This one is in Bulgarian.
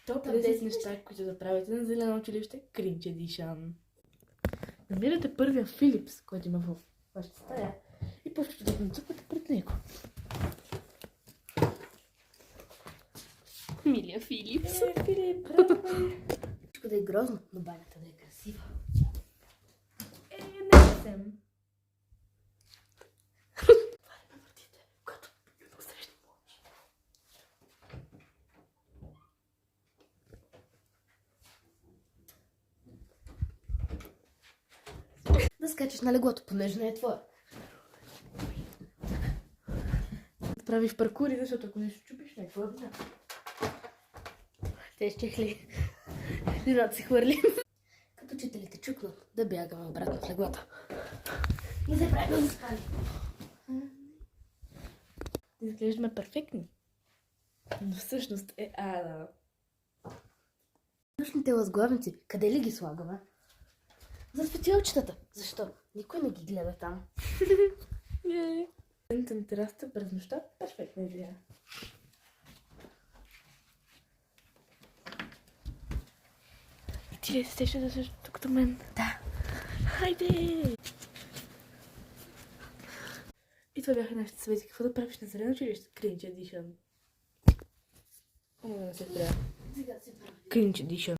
Топ 10 неща, които да правите на зелено училище, Cringe Edition. Намирате първия Филипс, който има в вашата стая и почвате да нацъквате пред него. Милия Филипс. Филип, браво! Всичко да е грозно, но банята да е красива. Не съм. Отваряме вратите, когато посрещнем лъч. Да скачаш на леглото, понеже не е твое. Да правиш паркури, защото ако не се чупиш, не е твоя вина. Те изчехли. Вината се хвърли. Като учителите чукнат, да бягаме обратно в леглата. И забравяме да спали. Изглеждаме перфектни. Но всъщност е ада. Външните възглавници, къде ли ги слагаме? За светилчетата. Защо? Никой не ги гледа там. Седните на терасата през нощта, перфектна идея. Ти ли се сещаш да също тук до мен? Да. Хайде! И това бяха нашите съвети. Какво да правиш на зелено училище? Cringe Edition. О, не се трябва. Сега се прави. Cringe Edition.